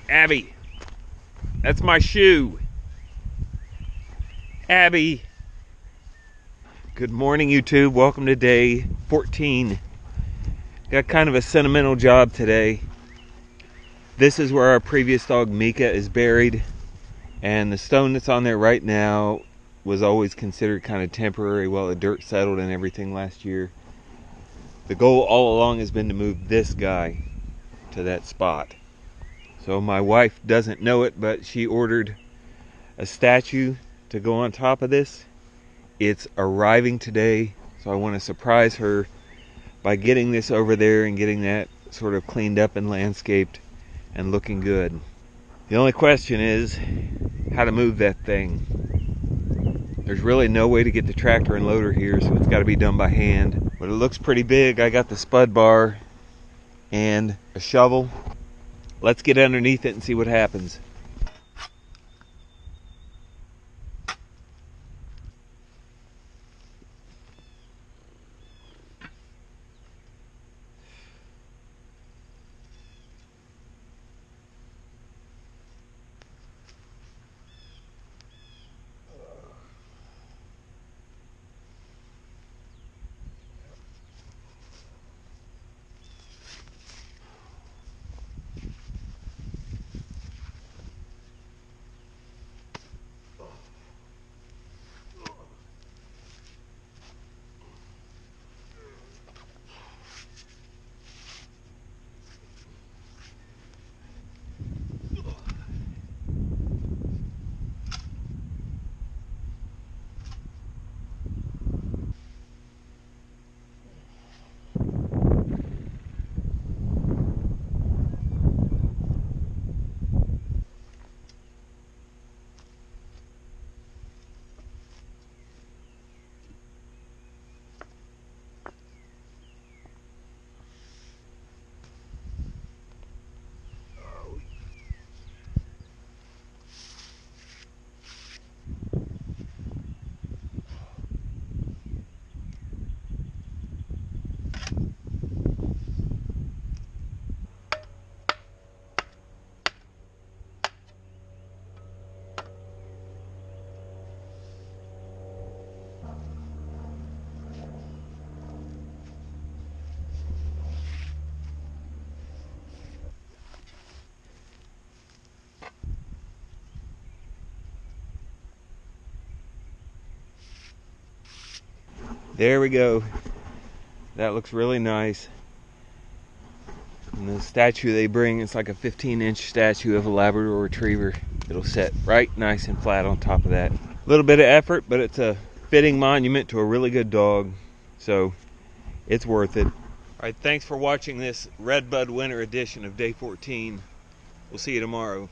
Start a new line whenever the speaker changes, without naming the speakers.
Abby, that's my shoe. Abby. Good morning, YouTube. Welcome to day 14. Got kind of a sentimental job today. This is where our previous dog Mika is buried, and the stone that's on there right now was always considered kind of temporary while the dirt settled and everything last year. The goal all along has been to move this guy to that spot. So my wife doesn't know it, but she ordered a statue to go on top of this. It's arriving today, so I want to surprise her by getting this over there and getting that sort of cleaned up and landscaped and looking good. The only question is how to move that thing. There's really no way to get the tractor and loader here, so it's got to be done by hand. But it looks pretty big. I got the spud bar and a shovel. Let's get underneath it and see what happens. There we go. That looks really nice. And the statue they bring is like a 15-inch statue of a Labrador Retriever. It'll set right nice and flat on top of that. A little bit of effort, but it's a fitting monument to a really good dog, so it's worth it. All right, thanks for watching this Redbud Winter edition of day 14. We'll see you tomorrow.